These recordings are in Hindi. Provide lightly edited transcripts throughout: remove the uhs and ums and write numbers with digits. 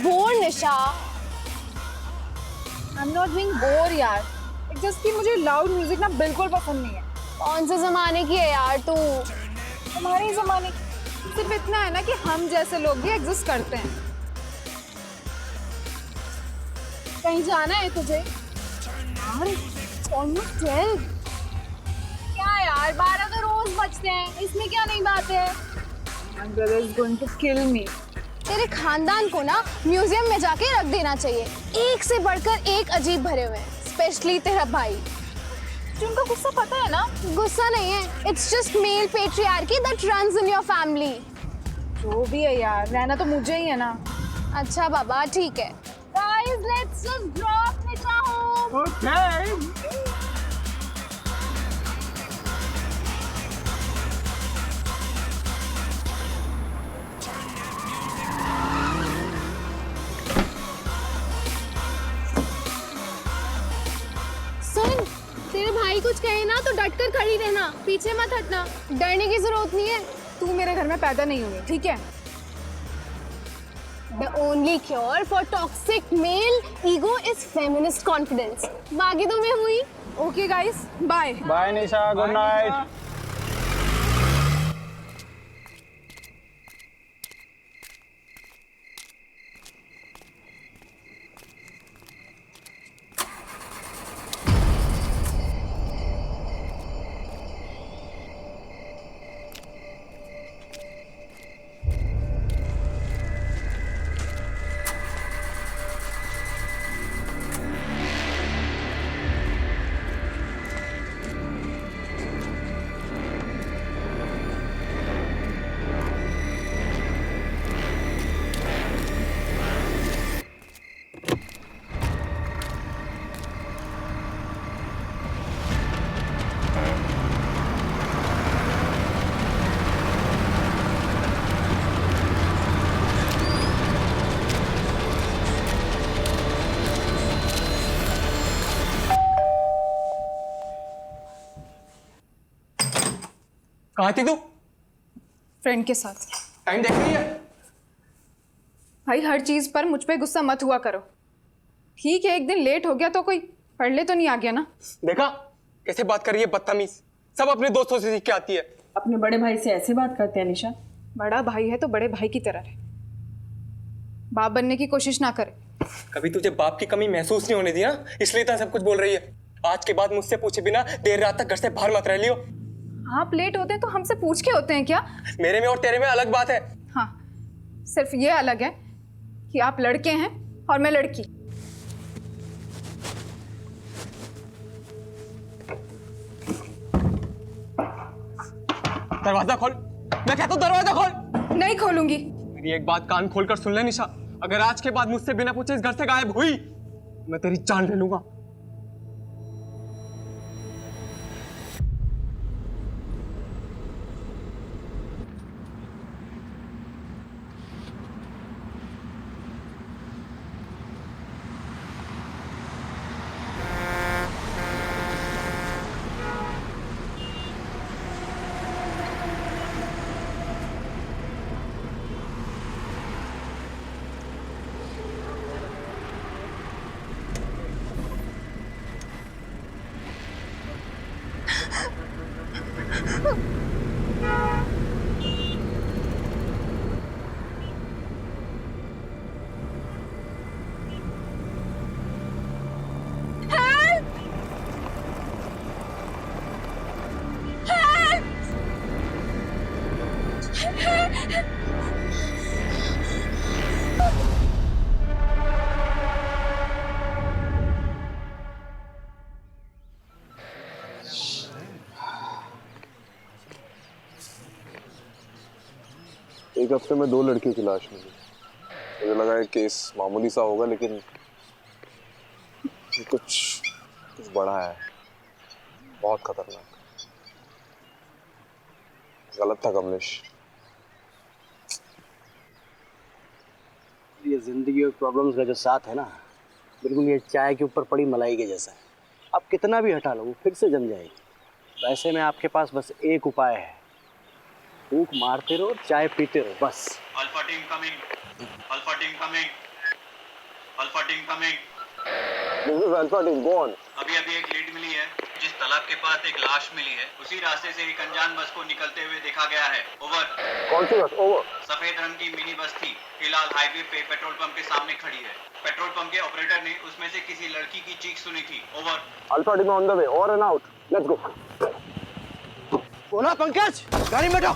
bored, Nisha. I'm not being bored यार. It's just कि मुझे loud music ना बिल्कुल पसंद नहीं है. कौन से जमाने की है यार तू? हमारे ज़माने सिर्फ इतना है ना कि हम जैसे लोग भी एग्जिस्ट करते हैं. कहीं जाना है तुझे? यार, almost 12. क्या यार, 12 तो रोज बजते हैं. इसमें क्या नई बात है? My brother is going to kill me. तेरे खानदान को ना म्यूजियम में जाके रख देना चाहिए. एक से बढ़कर एक अजीब भरे हुए हैं, स्पेशली तेरा भाई. तुमको गुस्सा पता है ना? गुस्सा नहीं है, it's just male patriarchy that runs in your family. जो भी है यार, रहना तो मुझे ही है ना. अच्छा बाबा, ठीक है. Guys, let's just drop Nisha home. Okay. सुन, तेरे भाई कुछ कहे ना तो डटकर खड़ी रहना, पीछे मत हटना. डरने की जरूरत नहीं है. तू मेरे घर में पैदा नहीं हुई, ठीक है? The only cure for toxic male ego is feminist confidence. बाकी तो मैं हुई. Okay guys, bye. बाय निशा, गुड नाइट. कहाँ थी तू? फ्रेंड के साथ. टाइम देख रही है? भाई हर चीज पर मुझ पे गुस्सा मत हुआ करो. ठीक है, एक दिन लेट हो गया तो कोई पढ़ ले तो नहीं आ गया ना. देखा कैसे बात कर रही है, बदतमीज. सब अपने दोस्तों से सीख के आती है. अपने बड़े भाई से ऐसे बात करते हैं निशा? बड़ा भाई है तो बड़े भाई की तरह रहे. बाप बनने की कोशिश ना करे. कभी तुझे बाप की कमी महसूस नहीं होने दी ना, इसलिए इतना सब कुछ बोल रही है. आज के बाद मुझसे पूछे बिना देर रात तक घर से बाहर मत रह लियो. आप लेट होते हैं तो हमसे पूछ के होते हैं क्या? मेरे में और तेरे में अलग बात है. हाँ, सिर्फ ये अलग है कि आप लड़के हैं और मैं लड़की. दरवाजा खोल. मैं कहता हूँ दरवाजा खोल. नहीं खोलूंगी. मेरी एक बात कान खोल कर सुन ले निशा. अगर आज के बाद मुझसे बिना पूछे इस घर से गायब हुई, मैं तेरी जान ले लूंगा. एक हफ्ते में 2 लड़कियों की लाश मिली. मुझे लगा है केस मामूली सा होगा, लेकिन कुछ बड़ा है. बहुत खतरनाक. गलत था कमलेश. ये जिंदगी और प्रॉब्लम्स का जो साथ है ना, बिल्कुल ये चाय के ऊपर पड़ी मलाई के जैसा है. आप कितना भी हटा लो वो फिर से जम जाएगी. वैसे में आपके पास बस एक उपाय है, फूंक मारते रहो, चाय पीते रहो, बस. Alpha team coming. Alpha team coming. Alpha team coming. This is Alpha Team. Go on. अभी एक लीड मिली है। जिस तालाब के पास एक लाश मिली है, उसी रास्ते से एक अनजान बस को निकलते हुए देखा गया है। ओवर। कौन सी बस? ओवर. सफेद रंग की मिनी बस थी, फिलहाल हाईवे पे पेट्रोल पंप के सामने खड़ी है। पेट्रोल पंप के ऑपरेटर ने उसमें से किसी लड़की की चीख सुनी थी। Over. Alpha Team on the way. Over and out. Let's go. बोला पंकज, गाड़ी में बैठो।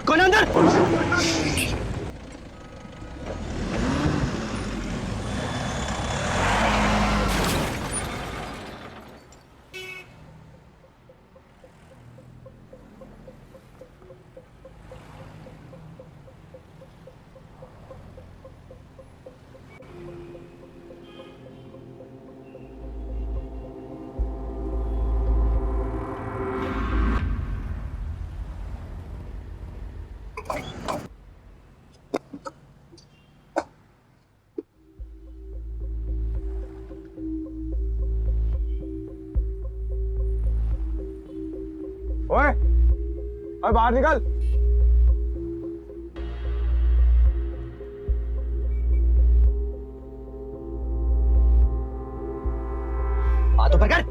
कौन अंदर? ओए, बाहर निकल। हाथों पर कर।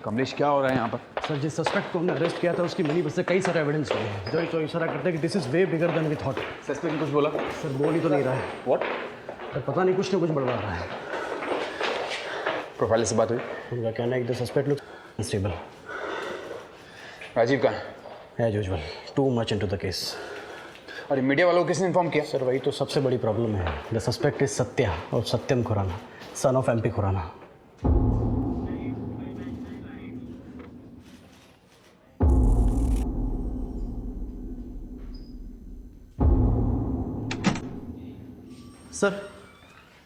कमलेश, क्या हो रहा है यहाँ पर? सर, जिस सस्पेक्ट को हमने अरेस्ट किया था उसकी मनी बस से कई सारे एविडेंस मिले हैं जो इशारा करते हैं कि this is way bigger than we thought. Suspect कुछ बोला? सर, बोल ही तो नहीं रहा है। व्हाट? सर, पता नहीं, कुछ ना कुछ बड़बड़ा रहा है। प्रोफाइल से बात हुई? उनका कहना है कि the suspect looks unstable. Rajiv कहाँ है? As usual, too much into the case. और मीडिया वालों को किसने इन्फॉर्म किया? सर, वही तो सबसे बड़ी प्रॉब्लम है। द सस्पेक्ट इज सत्या और Satyam Khurana, son of MP Khurana. Sir,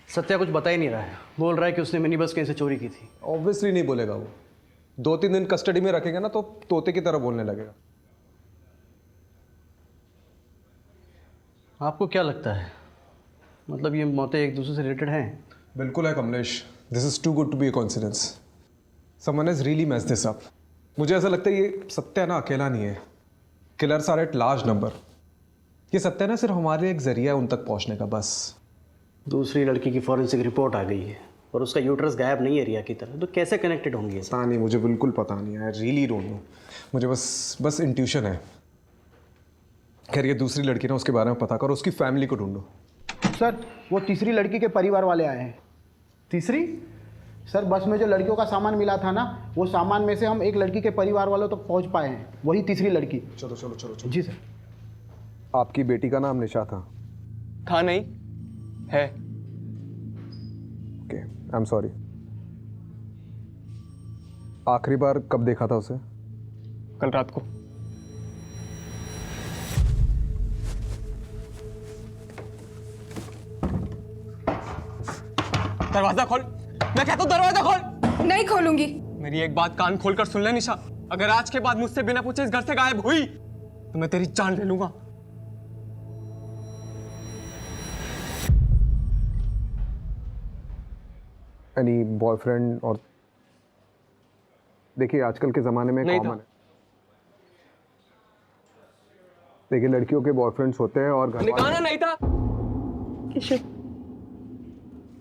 Satya कुछ बता ही नहीं रहा है। बोल रहा है कि उसने मिनी बस कहीं से चोरी की थी। ऑब्वियसली नहीं बोलेगा वो। 2-3 दिन कस्टडी में रखेंगे ना तो तोते की तरह बोलने लगेगा। आपको क्या लगता है, मतलब ये मौतें एक दूसरे से रिलेटेड हैं? बिल्कुल है Kamlesh. This is too good to be a coincidence. Someone has really messed this up. मुझे ऐसा लगता है ये सत्या ना अकेला नहीं है। Killers are at large number. ये सत्या ना सिर्फ हमारे लिए एक जरिया है उन तक पहुंचने का, बस। दूसरी लड़की की फॉरेंसिक रिपोर्ट आ गई है और उसका यूट्रस गायब नहीं है रिया की तरह, तो कैसे कनेक्टेड होंगी? पता नहीं, मुझे बिल्कुल पता नहीं। I really don't know. मुझे बस इंट्यूशन है। खैर, ये दूसरी लड़की ना, उसके बारे में पता करो, उसकी फैमिली को ढूंढो। सर, वो तीसरी लड़की के परिवार वाले आए हैं। तीसरी? सर, बस में जो लड़कियों का सामान मिला था ना, वो सामान में से हम एक लड़की के परिवार वालों तक पहुंच पाए हैं। वही तीसरी लड़की। चलो चलो चलो चलो। जी सर। आपकी बेटी का नाम निशा था? था नहीं, है। Okay, I am sorry. आखिरी बार कब देखा था उसे? कल रात को। दरवाजा खोल, मैं कहता हूँ दरवाजा खोल। नहीं खोलूंगी। मेरी एक बात कान खोलकर सुन ले निशा, अगर आज के बाद मुझसे बिना पूछे इस घर से गायब हुई तो मैं तेरी जान ले लूंगा। एनी बॉयफ्रेंड और देखिए आजकल के ज़माने में नहीं कॉमन था। है। देखिए लड़कियों के बॉयफ्रेंड्स होते हैं और घर निकालना नहीं था।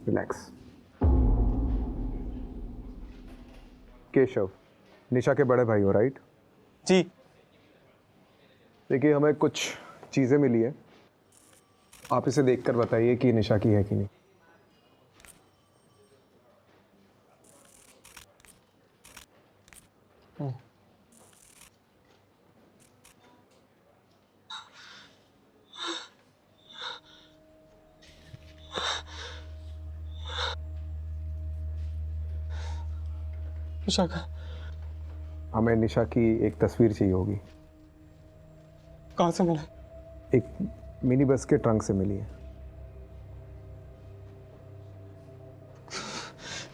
रिलैक्स। केशव, निशा के बड़े भाई हो, राइट? जी। देखिए हमें कुछ चीज़ें मिली है, आप इसे देखकर बताइए कि निशा की है कि नहीं। निशा का हमें निशा की एक तस्वीर चाहिए होगी। कहाँ से मिला? एक मिनी बस के ट्रंक से मिली है।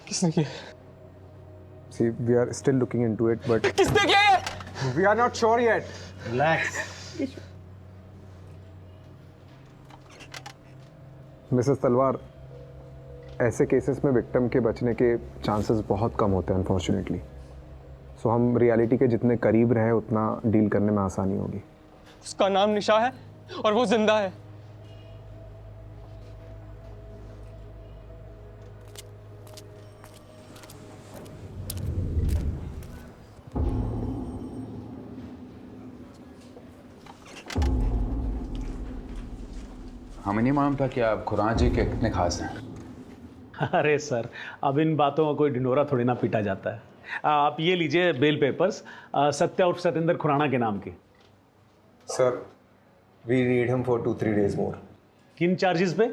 किसने किया? See, we are still looking into it, but किसने किया ये? we are not sure yet. Relax. Mrs तलवार, ऐसे केसेस में विक्टिम के बचने के चांसेस बहुत कम होते हैं अनफॉर्चुनेटली। सो हम रियलिटी के जितने करीब रहे उतना डील करने में आसानी होगी। उसका नाम निशा है और वो जिंदा है। हमें नहीं मालूम था कि आप खुराना जी के कितने खास हैं। अरे सर, अब इन बातों का कोई ढिंढोरा थोड़ी ना पीटा जाता है। आप ये लीजिए बेल पेपर्स, सत्या उर्फ सतेंद्र खुराना के नाम के। Sir, we need him for 2-3 days more. किन चार्जेस पे?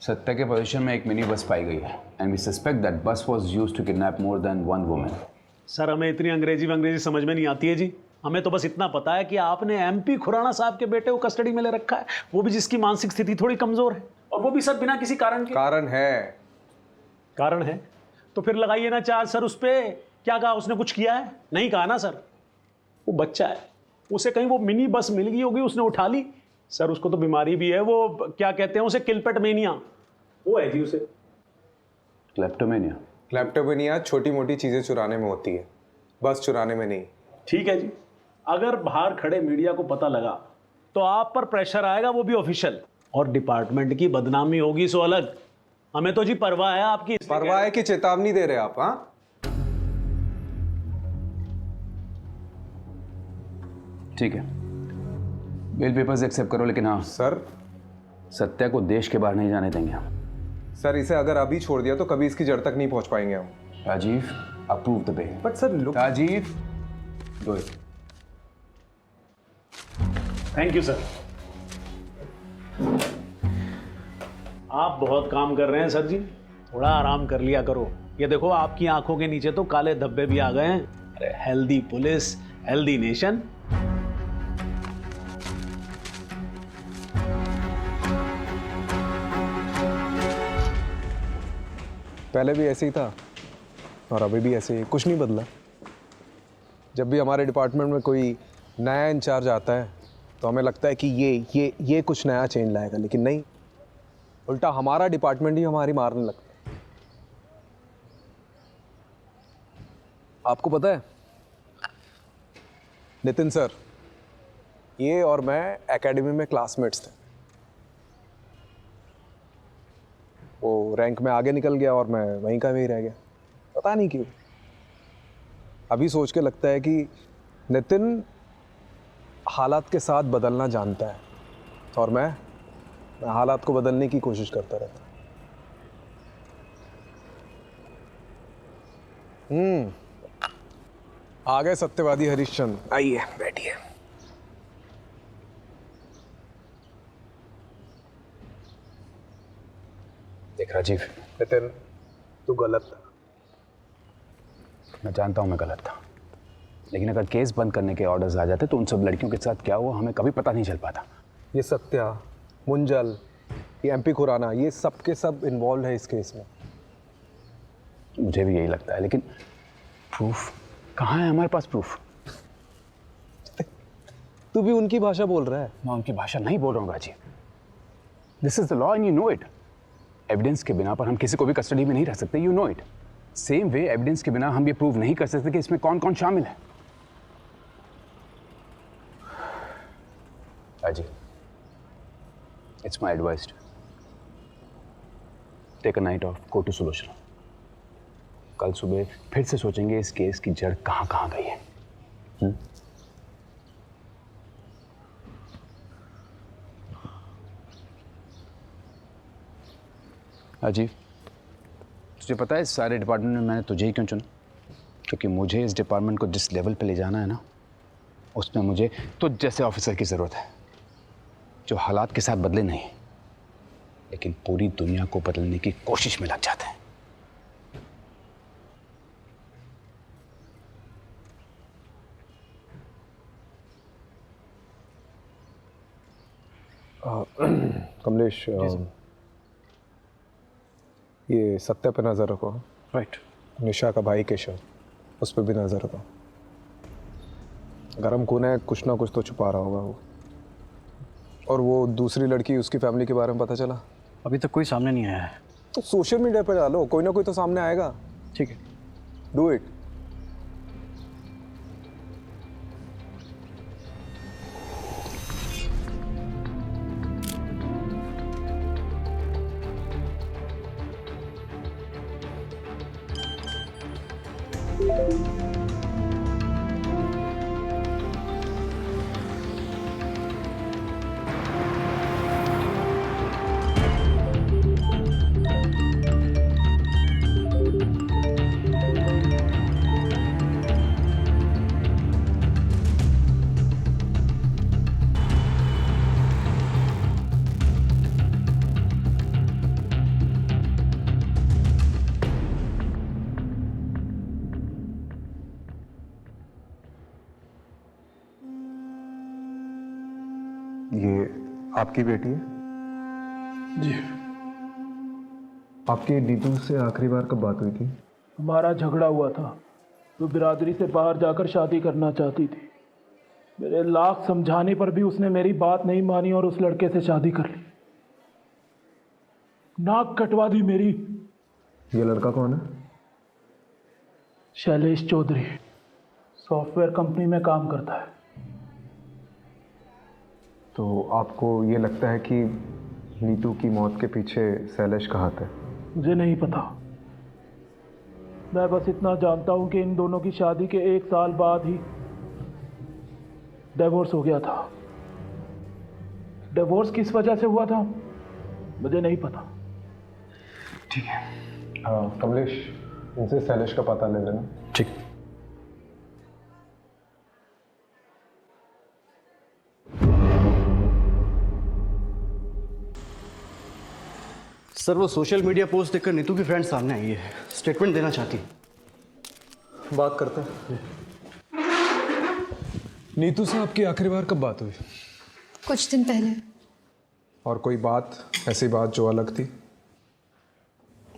सत्या के पोजीशन में एक मिनी बस पाई गई है and we suspect that bus was used to kidnap more than one woman. Sir हमें इतनी अंग्रेजी समझ में नहीं आती है जी। हमें तो बस इतना पता है कि आपने एमपी खुराना साहब के बेटे को कस्टडी में ले रखा है, वो भी जिसकी मानसिक स्थिति थोड़ी कमजोर है, और वो भी सर बिना किसी कारण के। कारण है तो फिर लगाइए ना चार्ज सर उस पे। क्या कहा उसने? कुछ किया है? नहीं कहा ना सर। वो बच्चा है, उसे कहीं वो मिनी बस मिल गई होगी, उसने उठा ली। सर उसको तो बीमारी भी है, वो क्या कहते हैं उसे, किलपेट मेनिया, वो है जी उसे। क्लेप्टोमेनिया। क्लेप्टोमेनिया छोटी मोटी चीजें चुराने में होती है, बस चुराने में नहीं। ठीक है जी, अगर बाहर खड़े मीडिया को पता लगा तो आप पर प्रेशर आएगा, वो भी ऑफिशियल, और डिपार्टमेंट की बदनामी होगी सो अलग। हमें तो जी परवाह है आपकी। परवाह है कि चेतावनी दे रहे आप? हाँ, ठीक है, बेल पेपर्स एक्सेप्ट करो, लेकिन हाँ सर। सत्या को देश के बाहर नहीं जाने देंगे हम। सर इसे अगर अभी छोड़ दिया तो कभी इसकी जड़ तक नहीं पहुंच पाएंगे हम। Rajiv, approve the bail. But sir look, Rajiv, do it. Thank you sir. आप बहुत काम कर रहे हैं सर जी, थोड़ा आराम कर लिया करो। ये देखो आपकी आंखों के नीचे तो काले धब्बे भी आ गए हैं। अरे हेल्दी पुलिस, हेल्दी नेशन। पहले भी ऐसे ही था और अभी भी ऐसे ही, कुछ नहीं बदला। जब भी हमारे डिपार्टमेंट में कोई नया इंचार्ज आता है तो हमें लगता है कि ये कुछ नया चेंज लाएगा, लेकिन नहीं, उल्टा हमारा डिपार्टमेंट ही हमारी मारने लगता है। आपको पता है नितिन सर, ये और मैं एकेडमी में क्लासमेट्स थे। वो रैंक में आगे निकल गया और मैं वहीं का वहीं रह गया, पता नहीं क्यों। अभी सोच के लगता है कि नितिन हालात के साथ बदलना जानता है और मैं हालात को बदलने की कोशिश करता रहता। आ गए सत्यवादी हरिश्चंद्र, आइए बैठिए। देख राजीव, नितिन तू गलत था। मैं जानता हूँ मैं गलत था, लेकिन अगर केस बंद करने के ऑर्डर्स आ जाते तो उन सब लड़कियों के साथ क्या हुआ हमें कभी पता नहीं चल पाता। ये सत्या, मुंजल, ये एमपी खुराना, ये सब के सब इन्वॉल्व है इस केस में। मुझे भी यही लगता है, लेकिन प्रूफ कहाँ है हमारे पास? प्रूफ? तू भी उनकी भाषा बोल रहा है। मैं उनकी भाषा नहीं बोल रहा हूँ Rajiv. This is the law and you know it. Evidence के बिना पर हम किसी को भी कस्टडी में नहीं रख सकते, you know it. Same way evidence के बिना हम ये प्रूव नहीं कर सकते कि इसमें कौन कौन शामिल है। अजी, it's my advice, take a night off, go to solution. कल सुबह फिर से सोचेंगे इस केस की जड़ कहाँ कहाँ गई है। अजी, तुझे पता है इस सारे डिपार्टमेंट में मैंने तुझे ही क्यों चुना? क्योंकि मुझे इस डिपार्टमेंट को जिस लेवल पे ले जाना है ना, उसमें मुझे तुझ जैसे ऑफिसर की ज़रूरत है जो हालात के साथ बदले नहीं, लेकिन पूरी दुनिया को बदलने की कोशिश में लग जाते हैं। कमलेश, ये सत्या पे नज़र रखो। राइट। निशा का भाई केशव, उस पर भी नज़र रखो। गरम खून है, कुछ ना कुछ तो छुपा रहा होगा वो। और वो दूसरी लड़की, उसकी फैमिली के बारे में पता चला? अभी तक कोई सामने नहीं आया है। तो सोशल मीडिया पे डालो, कोई ना कोई तो सामने आएगा। ठीक है, डू इट। ये आपकी बेटी है? जी। आपकी नीतू से आखिरी बार कब बात हुई थी? हमारा झगड़ा हुआ था। वो बिरादरी से बाहर जाकर शादी करना चाहती थी। मेरे लाख समझाने पर भी उसने मेरी बात नहीं मानी और उस लड़के से शादी कर ली। नाक कटवा दी मेरी। ये लड़का कौन है? शैलेश चौधरी, सॉफ्टवेयर कंपनी में काम करता है। तो आपको ये लगता है कि नीतू की मौत के पीछे शैलेश का हाथ है? मुझे नहीं पता। मैं बस इतना जानता हूं कि इन दोनों की शादी के 1 साल बाद ही डिवोर्स हो गया था। डिवोर्स किस वजह से हुआ था मुझे नहीं पता। ठीक है। कमलेश, इनसे शैलेश का पता ले लेना। ठीक। सर, वो सोशल मीडिया पोस्ट देखकर नीतू की फ्रेंड सामने आई है। स्टेटमेंट देना चाहती है। बात करते हैं। नीतू से आपकी आखिरी बार कब बात हुई? कुछ दिन पहले। और कोई बात, ऐसी बात जो अलग थी?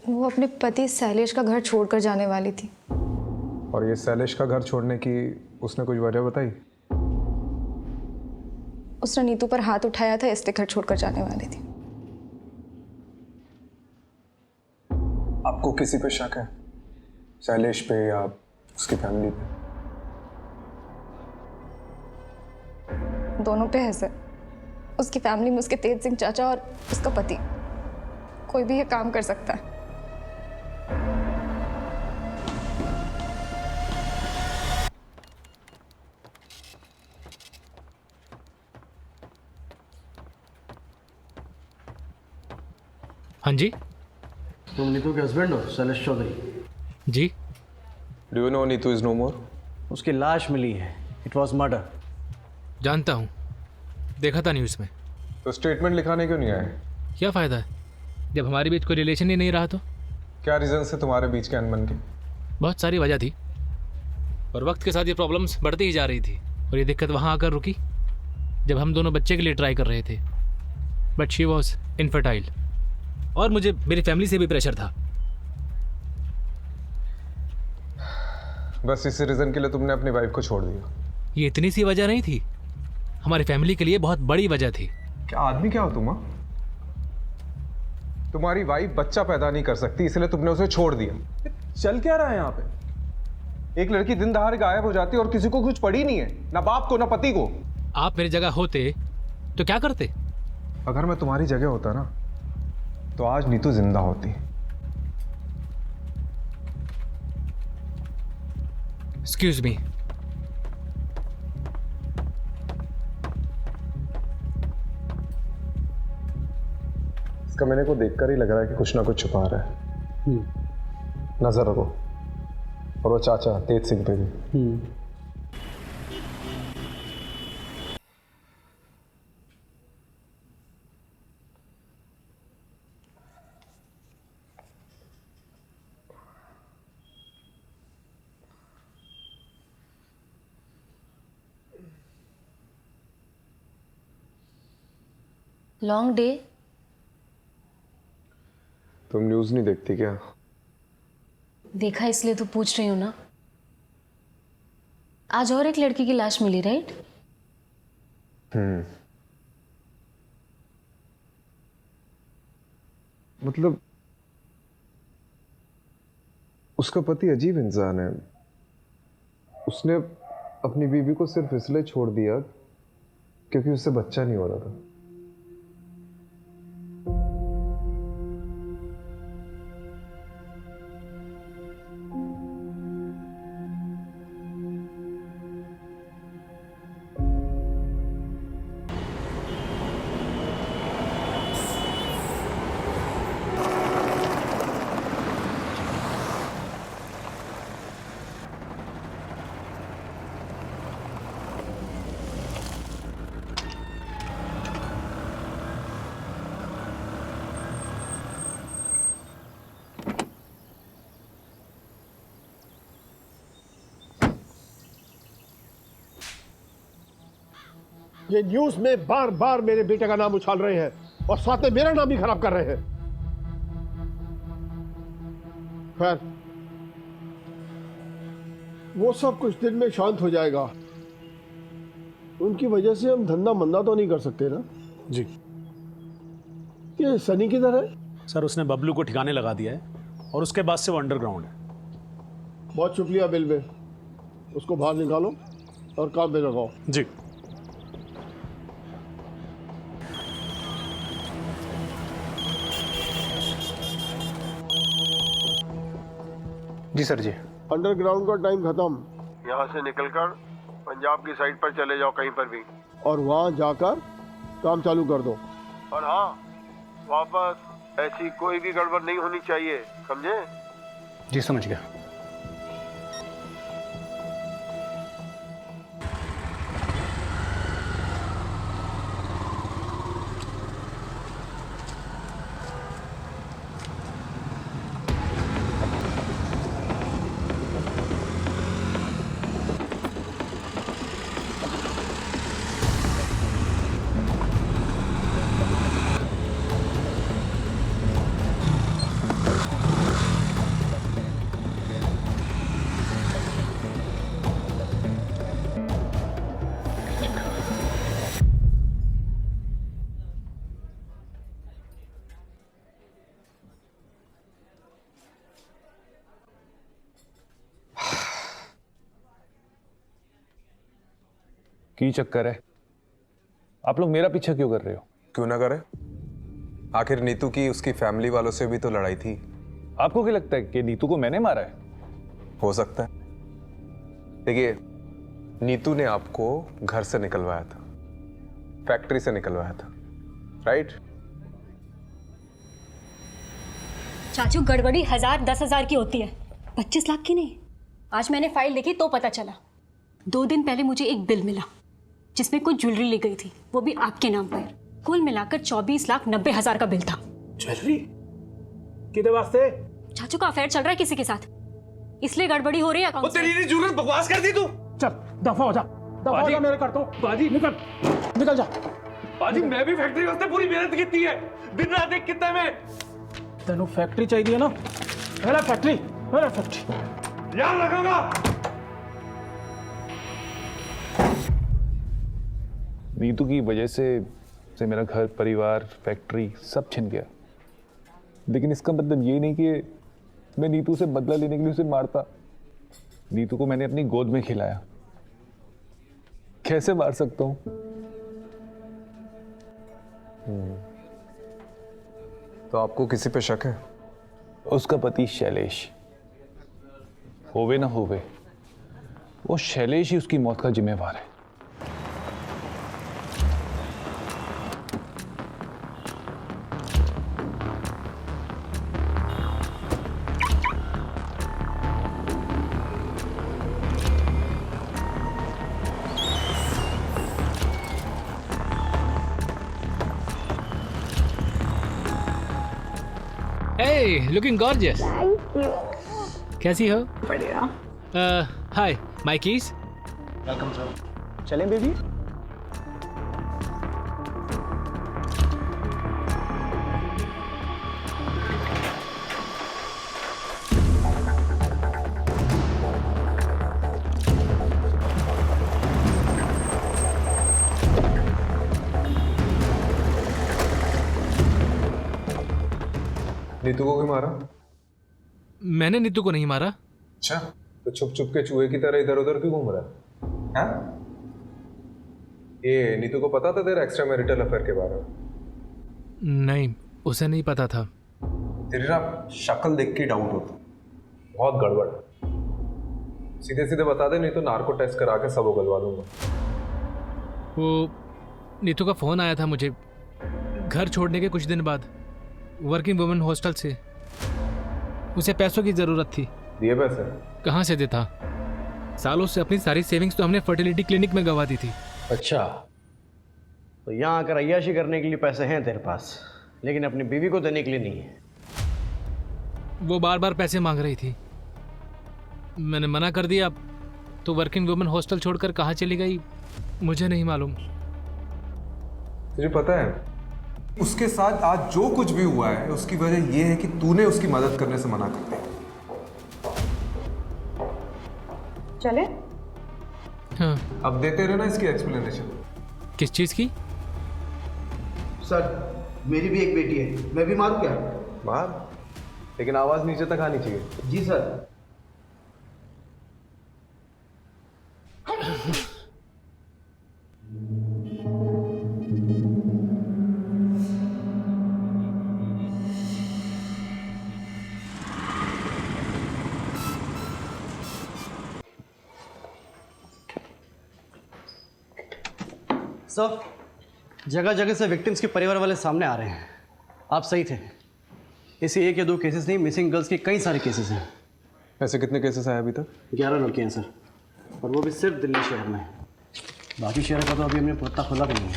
वो अपने पति शैलेश का घर छोड़कर जाने वाली थी। और ये शैलेश का घर छोड़ने की उसने कुछ वजह बताई? उसने नीतू पर हाथ उठाया था, इसलिए घर छोड़कर जाने वाली थी। आपको किसी पे शक है? शैलेश पे या उसकी फैमिली पे? दोनों पे है सर। उसकी फैमिली में उसके तेज सिंह चाचा और उसका पति, कोई भी ये काम कर सकता है। हाँ जी। तुम नीतू के हस्बैंड हो, शैलेश चौधरी? जी। Do you know Neetu is no more? उसकी लाश मिली है। It was murder. जानता हूँ, देखा था न्यूज़ में। तो स्टेटमेंट लिखाने क्यों नहीं आए? क्या फ़ायदा है जब हमारे बीच कोई रिलेशन ही नहीं रहा तो? क्या रीज़न से तुम्हारे बीच के अनबन के? बहुत सारी वजह थी और वक्त के साथ ये प्रॉब्लम्स बढ़ती ही जा रही थी। और ये दिक्कत वहाँ आकर रुकी जब हम दोनों बच्चे के लिए ट्राई कर रहे थे। बट शी वॉज इनफर्टाइल और मुझे मेरी फैमिली से भी प्रेशर था। बस इसी रीज़न के लिए तुमने अपनी वाइफ को छोड़ दिया? ये इतनी सी वजह नहीं थी, हमारी फैमिली के लिए बहुत बड़ी वजह थी। क्या आदमी क्या हो तुम? तुम्हारी वाइफ बच्चा पैदा नहीं कर सकती, इसलिए तुमने उसे छोड़ दिया। चल क्या रहा है यहाँ पे? एक लड़की दिन दहाड़े गायब हो जाती है और किसी को कुछ पड़ी नहीं है, ना बाप को ना पति को। आप मेरी जगह होते तो क्या करते? अगर मैं तुम्हारी जगह होता ना तो आज नीतू जिंदा होती। Excuse me. इसका मैंने को देखकर ही लग रहा है कि कुछ ना कुछ छुपा रहा है। नजर रखो। और वो चाचा तेज सिंह पे भी। Long day. तुम न्यूज़ नहीं देखती क्या? देखा इसलिए तो पूछ रही हूँ ना। आज और एक लड़की की लाश मिली, राइट? मतलब उसका पति अजीब इंसान है। उसने अपनी बीवी को सिर्फ इसलिए छोड़ दिया क्योंकि उससे बच्चा नहीं हो रहा था। ये न्यूज में बार बार मेरे बेटे का नाम उछाल रहे हैं और साथ में मेरा नाम भी खराब कर रहे हैं। खैर, वो सब कुछ दिन में शांत हो जाएगा। उनकी वजह से हम धंधा मंदा तो नहीं कर सकते ना? जी। ये सनी किधर है? सर उसने बबलू को ठिकाने लगा दिया है और उसके बाद से वो अंडरग्राउंड है। बहुत शुक्रिया बिल में। उसको बाहर निकालो और काम पे लगाओ। जी। जी सर जी। अंडरग्राउंड का टाइम खत्म। यहाँ से निकलकर पंजाब की साइड पर चले जाओ कहीं पर भी, और वहाँ जाकर काम चालू कर दो। और हाँ, वापस ऐसी कोई भी गड़बड़ नहीं होनी चाहिए, समझे? जी समझ गया। की चक्कर है? आप लोग मेरा पीछा क्यों कर रहे हो? क्यों ना करे? आखिर नीतू की उसकी फैमिली वालों से भी तो लड़ाई थी। आपको क्या लगता है कि नीतू को मैंने मारा है? हो सकता है। देखिए, नीतू ने आपको घर से निकलवाया था, फैक्ट्री से निकलवाया था, राइट? चाचू, गड़बड़ी 1000 10,000 की होती है, 25 लाख की नहीं। आज मैंने फाइल देखी तो पता चला। 2 दिन पहले मुझे एक बिल मिला जिसमें कुछ ज्वेलरी ली गई थी, वो भी आपके नाम पर। कुल मिलाकर 24,90,000 का बिल था। ज्वेलरी? किधर वास्ते? चाचू का अफेयर चल रहा है किसी के साथ, इसलिए गड़बड़ी हो रही है अकाउंट। तेरी जरूरत बकवास कर दी तू। चल दफा हो जा, दफा हो जा मेरे कर। तो बाजी निकल जा। बाजी, मैं भी फैक्ट्री वास्ते पूरी मेहनत की है, दिन रात एक कितना में। तेनू फैक्ट्री चाहिए ना? मेरा फैक्ट्री याद रखूंगा। नीतू की वजह से मेरा घर, परिवार, फैक्ट्री सब छिन गया, लेकिन इसका मतलब ये नहीं कि मैं नीतू से बदला लेने के लिए उसे मारता। नीतू को मैंने अपनी गोद में खिलाया, कैसे मार सकता हूं? तो आपको किसी पे शक है? उसका पति शैलेश, होवे ना होवे, वो शैलेश ही उसकी मौत का जिम्मेवार है। Hey, looking gorgeous. Thank you. कैसी हो? बढ़िया। हाय, माय कीज। Welcome sir. चलें बेबी? नीतू को क्यों मारा? मैंने नीतू को नहीं मारा। अच्छा, तो छुप छुप के चूहे की तरह इधर उधर क्यों घूम रहा है? हाँ? ये नीतू को पता था तेरा एक्स्ट्रा मैरिटल अफेयर के बारे में? नहीं, उसे नहीं पता था। तेरी ना शक्ल देख के डाउट होता, बहुत गड़बड़। सीधे सीधे बता दे, नहीं तो नार्को टेस्ट करा के सब उगलवा दूंगा। वो नीतू का फोन आया था मुझे घर छोड़ने के कुछ दिन बाद, वर्किंग वुमेन हॉस्टल से। उसे पैसों की ज़रूरत थी। दिए पैसे? कहाँ से देता? सालों से अपनी सारी सेविंग्स तो हमने फर्टिलिटी क्लिनिक में गंवा दी थी। अच्छा, तो यहाँ आकर अय्याशी करने के लिए पैसे हैं तेरे पास, लेकिन अपनी बीवी को देने के लिए नहीं है। वो बार बार पैसे मांग रही थी, मैंने मना कर दिया। तो वर्किंग वुमेन हॉस्टल छोड़कर कहाँ चली गई मुझे नहीं मालूम। तुझे पता है उसके साथ आज जो कुछ भी हुआ है उसकी वजह यह है कि तूने उसकी मदद करने से मना कर दिया। चले? हाँ। अब देते रहे ना इसकी एक्सप्लेनेशन। किस चीज़ की? सर, मेरी भी एक बेटी है, मैं भी मारूं क्या? मार, लेकिन आवाज नीचे तक आनी चाहिए। जी सर। सर, जगह जगह से विक्टिम्स के परिवार वाले सामने आ रहे हैं। आप सही थे, इसे 1 या 2 केसेस नहीं, मिसिंग गर्ल्स के कई सारे केसेस हैं। ऐसे कितने केसेस आए अभी तक? 11 लड़के हैं सर, और वो भी सिर्फ दिल्ली शहर में। बाकी शहर का तो अभी हमने पता खोला भी नहीं है।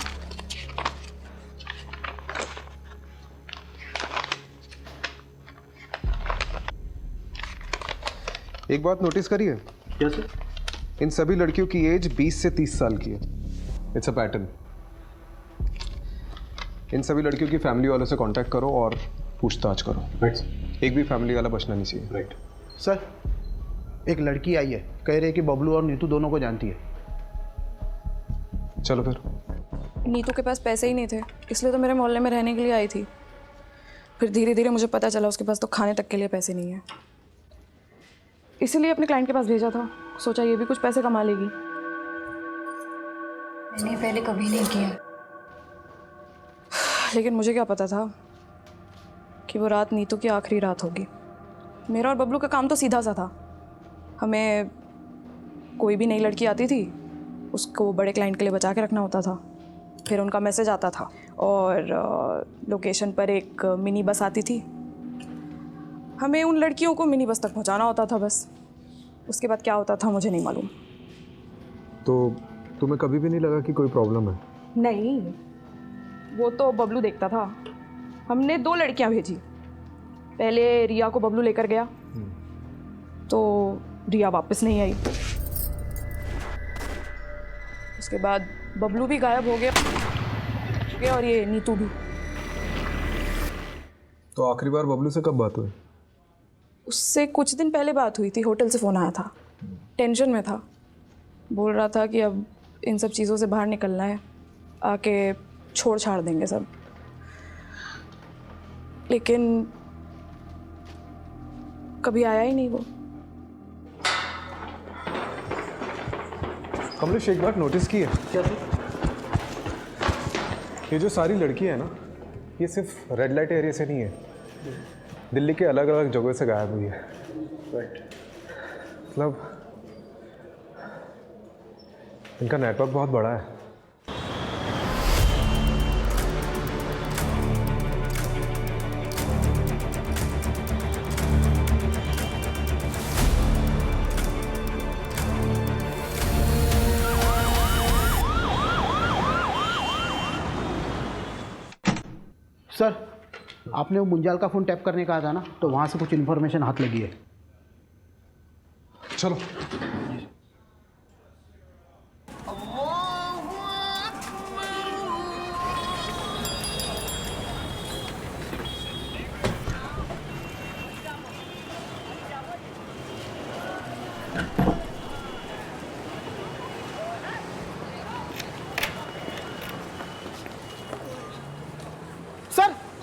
एक बात नोटिस करी है? क्या सर? इन सभी लड़कियों की एज 20 से 30 साल की है। It's a pattern. इन सभी लड़कियों की फैमिली वालों से कांटेक्ट करो और पूछताछ करो। राइट। एक भी फैमिली वाला बचना नहीं चाहिए। राइट। सर, एक लड़की आई है, कह रही है कि बबलू और नीतू दोनों को जानती है। चलो फिर। नीतू के पास पैसे ही नहीं थे, इसलिए तो मेरे मोहल्ले में रहने के लिए आई थी। फिर धीरे धीरे मुझे पता चला उसके पास तो खाने तक के लिए पैसे नहीं है, इसीलिए अपने क्लाइंट के पास भेजा था। सोचा ये भी कुछ पैसे कमा लेगी। मैंने पहले कभी नहीं किया, लेकिन मुझे क्या पता था कि वो रात नीतू की आखिरी रात होगी। मेरा और बबलू का काम तो सीधा सा था। हमें कोई भी नई लड़की आती थी, उसको बड़े क्लाइंट के लिए बचा के रखना होता था। फिर उनका मैसेज आता था और लोकेशन पर एक मिनी बस आती थी। हमें उन लड़कियों को मिनी बस तक पहुंचाना होता था बस। उसके बाद क्या होता था मुझे नहीं मालूम। तो तुम्हें कभी भी नहीं लगा कि कोई प्रॉब्लम है? नहीं, वो तो बबलू देखता था। हमने 2 लड़कियां भेजी। पहले रिया को बबलू लेकर गया, तो रिया वापस नहीं आई। उसके बाद बबलू भी गायब हो गया और ये नीतू भी। तो आखिरी बार बबलू से कब बात हुई? उससे कुछ दिन पहले बात हुई थी, होटल से फ़ोन आया था। टेंशन में था, बोल रहा था कि अब इन सब चीज़ों से बाहर निकलना है, आके छोड़ छाड़ देंगे सब। लेकिन कभी आया ही नहीं वो। कमलेश एक बात नोटिस की है क्या? ये जो सारी लड़कियां हैं ना, ये सिर्फ रेड लाइट एरिया से नहीं है, दिल्ली के अलग अलग जगहों से गायब हुई है। मतलब इनका नेटवर्क बहुत बड़ा है। सर, आपने वो मुंजाल का फ़ोन टैप करने कहा था ना, तो वहाँ से कुछ इन्फॉर्मेशन हाथ लगी है। चलो।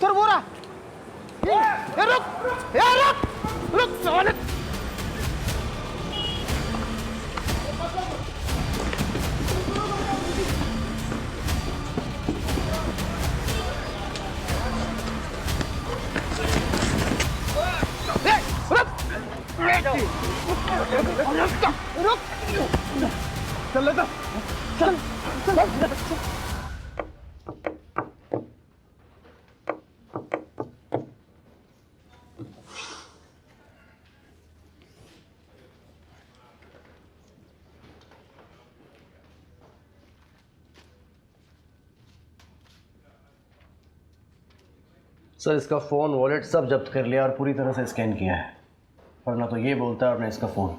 सर वो रहा। ये रुक साले। रुक चल लेता चल। सर, इसका फ़ोन, वॉलेट सब जब्त कर लिया और पूरी तरह से स्कैन किया है, पर ना तो ये बोलता है और ना इसका फ़ोन।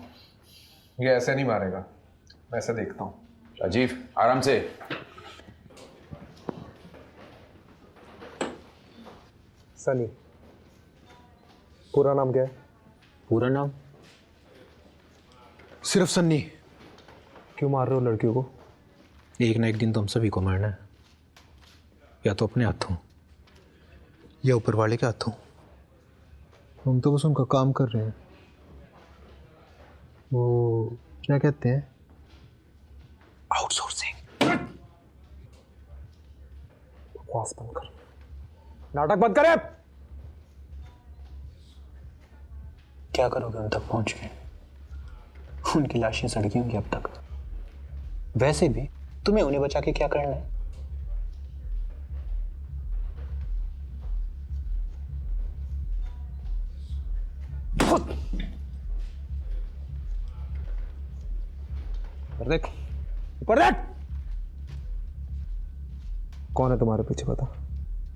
ये ऐसे नहीं मारेगा, मैं ऐसे देखता हूँ। राजीव आराम से। सनी, पूरा नाम क्या है? पूरा नाम सिर्फ सन्नी। क्यों मार रहे हो लड़कियों को? एक ना एक दिन तो हम सभी को मरना है, या तो अपने हाथों या ऊपर वाले के हाथों। हम तो बस उनका काम कर रहे हैं। वो क्या कहते हैं? आउटसोर्सिंग। बकवास बंद कर, नाटक बंद करे। क्या करोगे उन तक पहुंच के? उनकी लाशें सड़की होंगी अब तक। वैसे भी तुम्हें उन्हें बचा के क्या करना है? देख, ऊपर देख। कौन है तुम्हारे पीछे, बता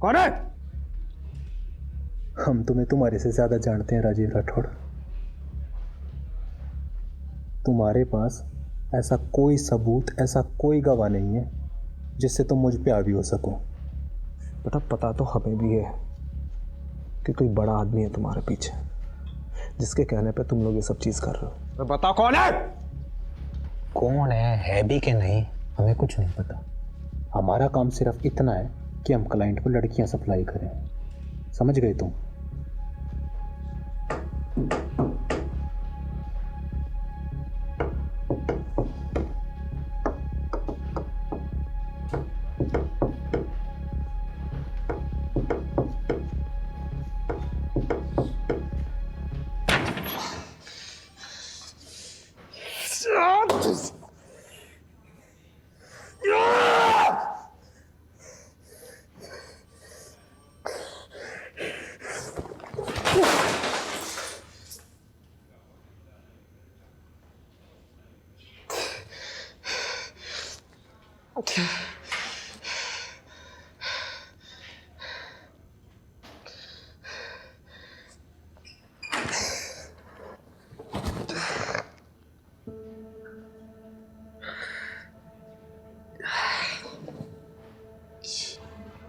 कौन है? हम तुम्हें तुम्हारे से ज्यादा जानते हैं राजीव राठौड़। तुम्हारे पास ऐसा कोई सबूत, ऐसा कोई गवाह नहीं है जिससे तुम मुझ पे हावी हो सको। बेटा पता तो हमें भी है कि कोई बड़ा आदमी है तुम्हारे पीछे, जिसके कहने पे तुम लोग ये सब चीज कर रहे हो। बता कौन है? कौन है भी कि नहीं, हमें कुछ नहीं पता। हमारा काम सिर्फ इतना है कि हम क्लाइंट को लड़कियां सप्लाई करें। समझ गए तुम?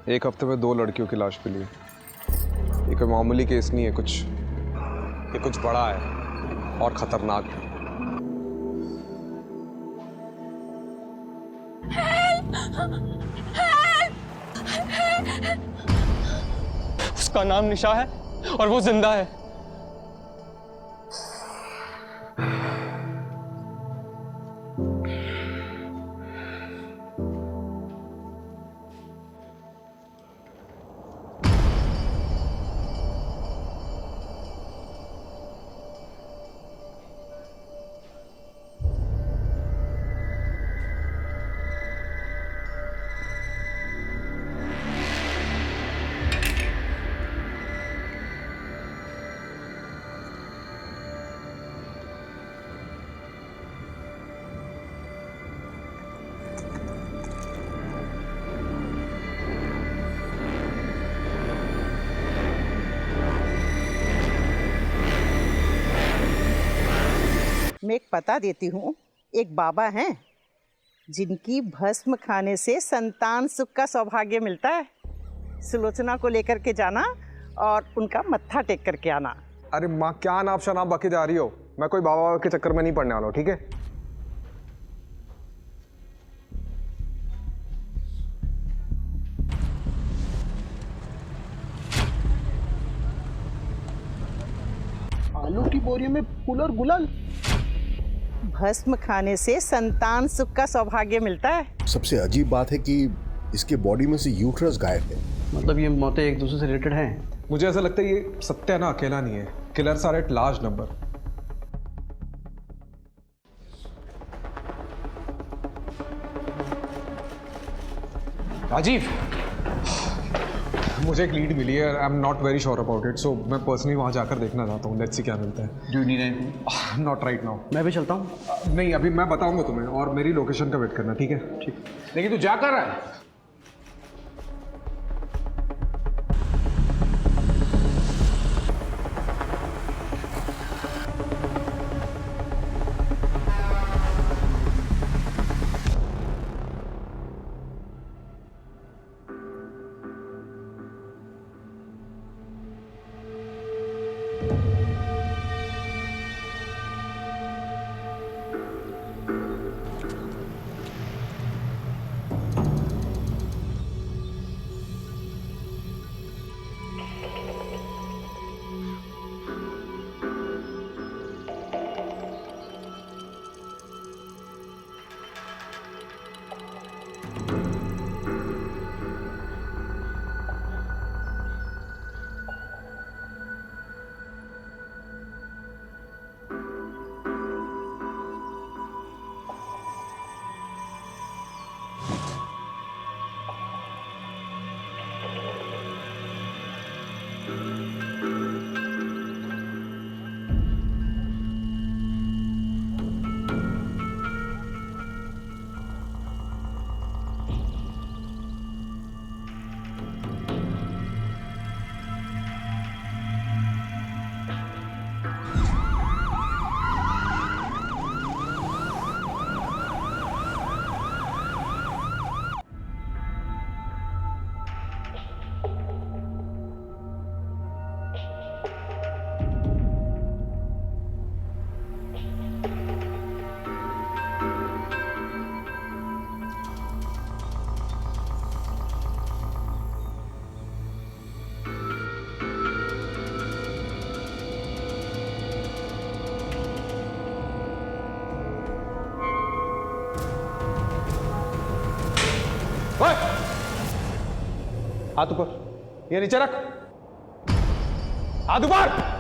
एक हफ्ते में 2 लड़कियों की लाश मिली। ये कोई मामूली केस नहीं है, ये कुछ बड़ा है और खतरनाक है। उसका नाम निशा है और वो जिंदा है। मैं एक पता देती हूँ। एक बाबा हैं जिनकी भस्म खाने से संतान सुख का सौभाग्य मिलता है। सुलोचना को लेकर के जाना और उनका मत्था टेक करके आना। अरे माँ, क्या नाप शनाप बके जा रही हो? मैं कोई बाबा के चक्कर में नहीं पड़ने वाला हूँ, ठीक है? आलू की बोरी में फूल और गुलाल। भस्म खाने से संतान सुख का सौभाग्य मिलता है। सबसे अजीब बात है कि इसके बॉडी में से यूट्रस गायब है। मतलब ये मौतें एक दूसरे से रिलेटेड हैं? मुझे ऐसा लगता है ये सत्या ना अकेला नहीं है। Killers are at large number. Rajiv, मुझे एक लीड मिली है। I am not very sure about it, so मैं पर्सनली वहां जाकर देखना चाहता हूँ। लेट्स सी क्या मिलता है। Do you need anything? Not right now. मैं भी चलता हूँ। नहीं, अभी मैं बताऊंगा तुम्हें, और मेरी लोकेशन का वेट करना, ठीक है? ठीक। लेकिन तू क्या कर रहा है? हाथ ऊपर, ये नीचे रख। हाथ ऊपर।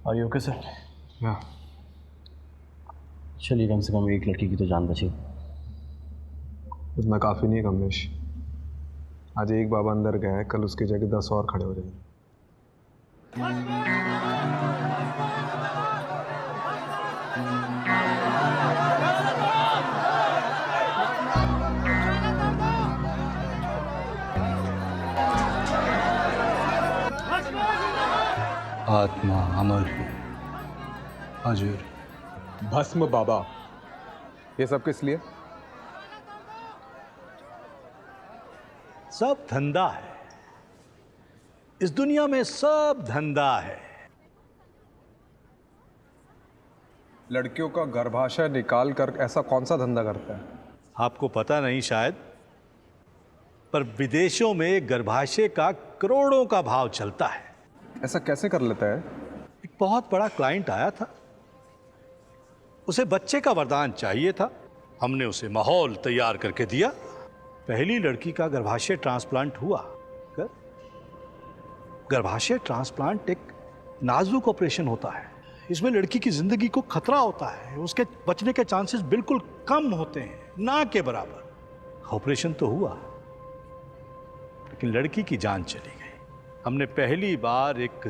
Are you okay, sir? या चलिए, कम से कम एक लड़की की तो जान बची। इतना काफ़ी नहीं है कमलेश। आज एक बाबा अंदर गया है, कल उसकी जगह 10 और खड़े हो जाएंगे। आत्मा अमर अजर भस्म बाबा, ये सब किस लिए? सब धंधा है इस दुनिया में, सब धंधा है। लड़कियों का गर्भाशय निकाल कर ऐसा कौन सा धंधा करता है? आपको पता नहीं शायद, पर विदेशों में गर्भाशय का करोड़ों का भाव चलता है। ऐसा कैसे कर लेता है? एक बहुत बड़ा क्लाइंट आया था, उसे बच्चे का वरदान चाहिए था। हमने उसे माहौल तैयार करके दिया। पहली लड़की का गर्भाशय ट्रांसप्लांट हुआ। गर्भाशय ट्रांसप्लांट एक नाजुक ऑपरेशन होता है। इसमें लड़की की जिंदगी को खतरा होता है, उसके बचने के चांसेस बिल्कुल कम होते हैं, ना के बराबर। ऑपरेशन तो हुआ, लेकिन लड़की की जान चली गई। हमने पहली बार एक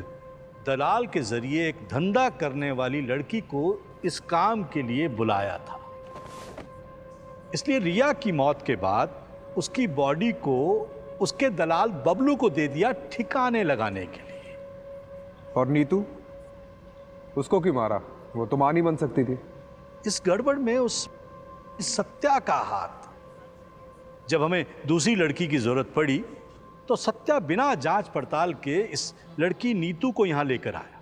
दलाल के जरिए एक धंधा करने वाली लड़की को इस काम के लिए बुलाया था। इसलिए रिया की मौत के बाद उसकी बॉडी को उसके दलाल बबलू को दे दिया ठिकाने लगाने के लिए। और नीतू, उसको क्यों मारा? वो तो मां नहीं बन सकती थी। इस गड़बड़ में इस सत्या का हाथ। जब हमें दूसरी लड़की की जरूरत पड़ी तो सत्या बिना जांच पड़ताल के इस लड़की नीतू को यहां लेकर आया।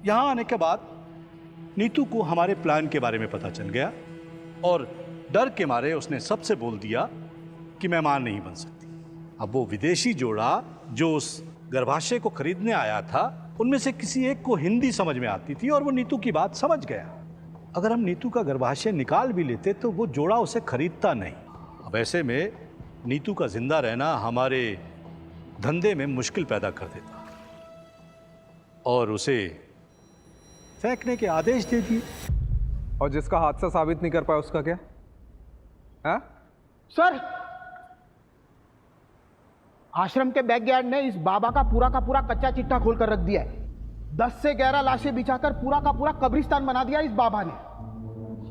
यहां आने के बाद नीतू को हमारे प्लान के बारे में पता चल गया और डर के मारे उसने सबसे बोल दिया कि मैं मां नहीं बन सकती। अब वो विदेशी जोड़ा जो उस गर्भाशय को खरीदने आया था, उनमें से किसी एक को हिंदी समझ में आती थी और वो नीतू की बात समझ गया। अगर हम नीतू का गर्भाशय निकाल भी लेते तो वो जोड़ा उसे खरीदता नहीं। अब ऐसे में नीतू का जिंदा रहना हमारे धंधे में मुश्किल पैदा कर देता और उसे फेंकने के आदेश दे दिए। और जिसका हादसा साबित नहीं कर पाया उसका क्या है? सर, आश्रम के बैकयार्ड ने इस बाबा का पूरा कच्चा चिट्ठा खोल कर रख दिया है। 10 से 11 लाशें बिछाकर पूरा का पूरा कब्रिस्तान बना दिया इस बाबा ने।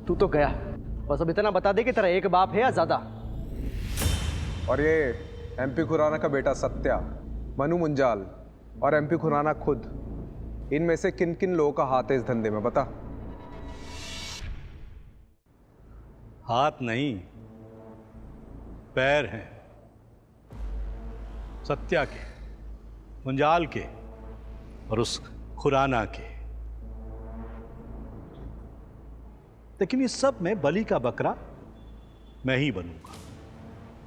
तू तो गया, बस अब इतना बता दे कि तेरा एक बाप है या ज्यादा। और ये एमपी खुराना का बेटा सत्या, मनु मुंजाल और एमपी खुराना खुद, इनमें से किन किन लोगों का हाथ है इस धंधे में बता? हाथ नहीं, पैर हैं। सत्या के, मुंजाल के और उस खुराना के। लेकिन इस सब में बलि का बकरा मैं ही बनूंगा।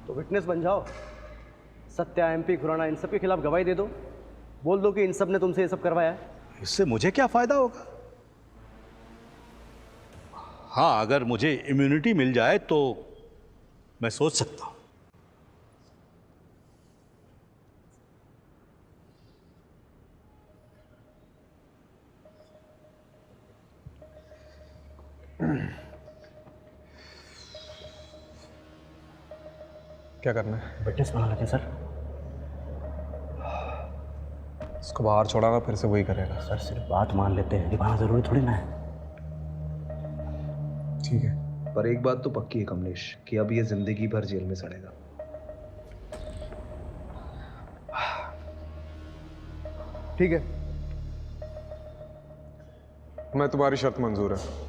तो विटनेस बन जाओ। सत्या, एमपी खुराना, इन सब के खिलाफ गवाही दे दो। बोल दो कि इन सब ने तुमसे ये सब करवाया है। इससे मुझे क्या फायदा होगा? हाँ, अगर मुझे इम्यूनिटी मिल जाए तो मैं सोच सकता हूं। क्या करना है? विटनेस बना लेते सर। इसको बाहर छोड़ा ना, फिर से वही करेगा। सर सिर्फ बात मान लेते हैं, निभाना जरूरी थोड़ी ना है। ठीक है, पर एक बात तो पक्की है कमलेश कि अब ये जिंदगी भर जेल में सड़ेगा। ठीक है, मैं तुम्हारी शर्त मंजूर है।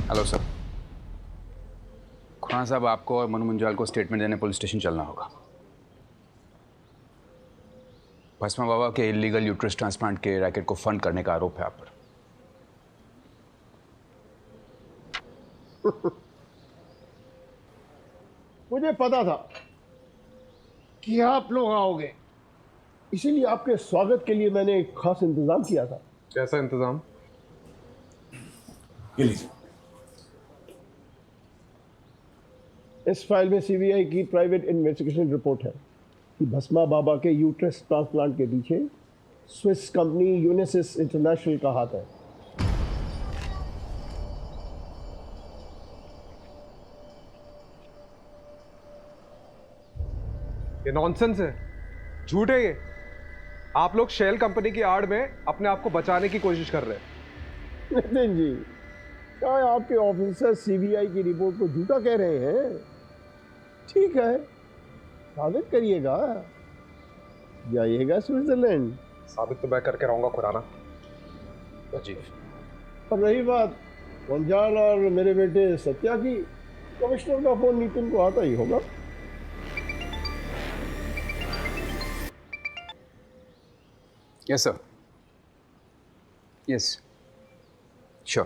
Hello sir. खुराना साहब, आपको और मनु मुंजाल को स्टेटमेंट देने पुलिस स्टेशन चलना होगा। भस्मा बाबा के इलीगल यूट्रस ट्रांसप्लांट के रैकेट को फंड करने का आरोप है आप पर। मुझे पता था कि आप लोग आओगे, इसीलिए आपके स्वागत के लिए मैंने एक खास इंतजाम किया था। कैसा इंतजाम? इस फाइल में सीबीआई की प्राइवेट इन्वेस्टिगेशन रिपोर्ट है कि भस्मा बाबा के यूट्रस ट्रांसप्लांट के पीछे स्विस कंपनी यूनिसिस इंटरनेशनल का हाथ है। ये नॉनसेंस है, झूठ है ये। आप लोग शेल कंपनी की आड़ में अपने आप को बचाने की कोशिश कर रहे हैं। नितिन जी, क्या आपके ऑफिसर सीबीआई की रिपोर्ट को झूठा कह रहे हैं? ठीक है, साबित करिएगा, जाइएगा स्विट्जरलैंड। साबित तो मैं करके रहूंगा खुराना जी। और रही बात वंजाल और मेरे बेटे सत्या की, कमिश्नर का फोन नितिन को आता ही होगा। Yes sir, yes sure.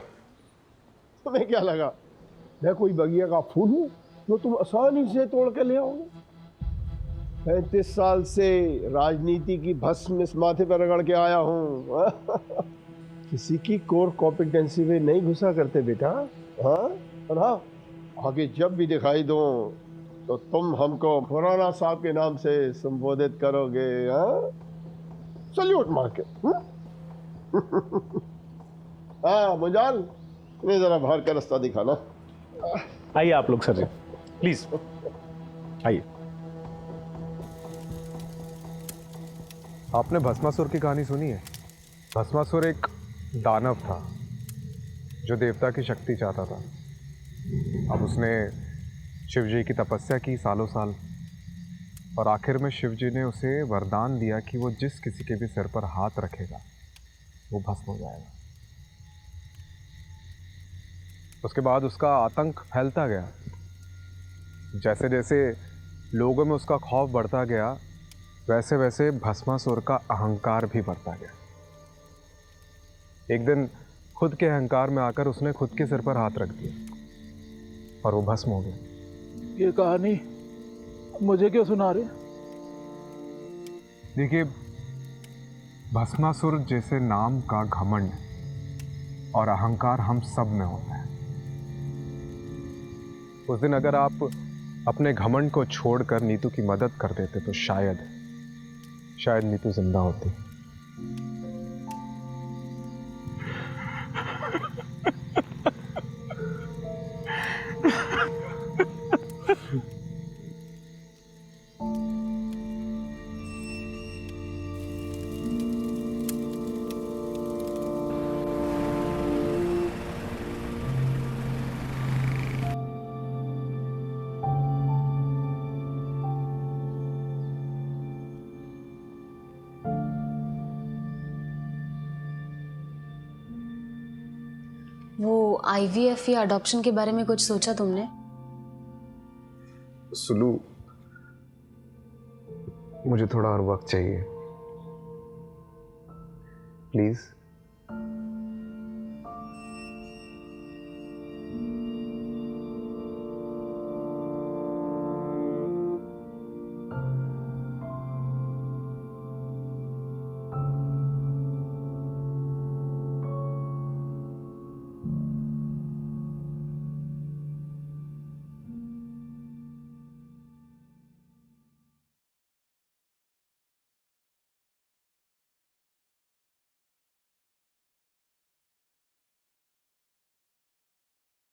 तुम्हें क्या लगा मैं कोई बगिया का फूल हूँ जो तुम आसानी से तोड़ के ले आओगे? 35 साल से राजनीति की भस्म इस माथे पर रगड़ के आया हूँ। किसी की कोर कॉम्पिटेंसी में नहीं घुसा करते बेटा। हाँ, और हाँ, आगे जब भी दिखाई दो तो तुम हमको खुराना साहब के नाम से संबोधित करोगे। हाँ, सल्यूट मार के। हाँ मुंजाल, इन्हें जरा बाहर का रास्ता दिखाना। आइए आप लोग सर जी, प्लीज आइए। आपने भस्मासुर की कहानी सुनी है? भस्मासुर एक दानव था जो देवता की शक्ति चाहता था। अब उसने शिव जी की तपस्या की सालों साल, और आखिर में शिव जी ने उसे वरदान दिया कि वो जिस किसी के भी सिर पर हाथ रखेगा वो भस्म हो जाएगा। उसके बाद उसका आतंक फैलता गया। जैसे जैसे लोगों में उसका खौफ बढ़ता गया, वैसे वैसे भस्मासुर का अहंकार भी बढ़ता गया। एक दिन खुद के अहंकार में आकर उसने खुद के सिर पर हाथ रख दिया और वो भस्म हो गया। ये कहानी मुझे क्यों सुना रहे? देखिए, भस्मासुर जैसे नाम का घमंड और अहंकार हम सब में होता है। उस दिन अगर आप अपने घमंड को छोड़कर नीतू की मदद कर देते तो शायद नीतू जिंदा होती। वो IVF या अडॉप्शन के बारे में कुछ सोचा तुमने? सुलू, मुझे थोड़ा और वक्त चाहिए प्लीज।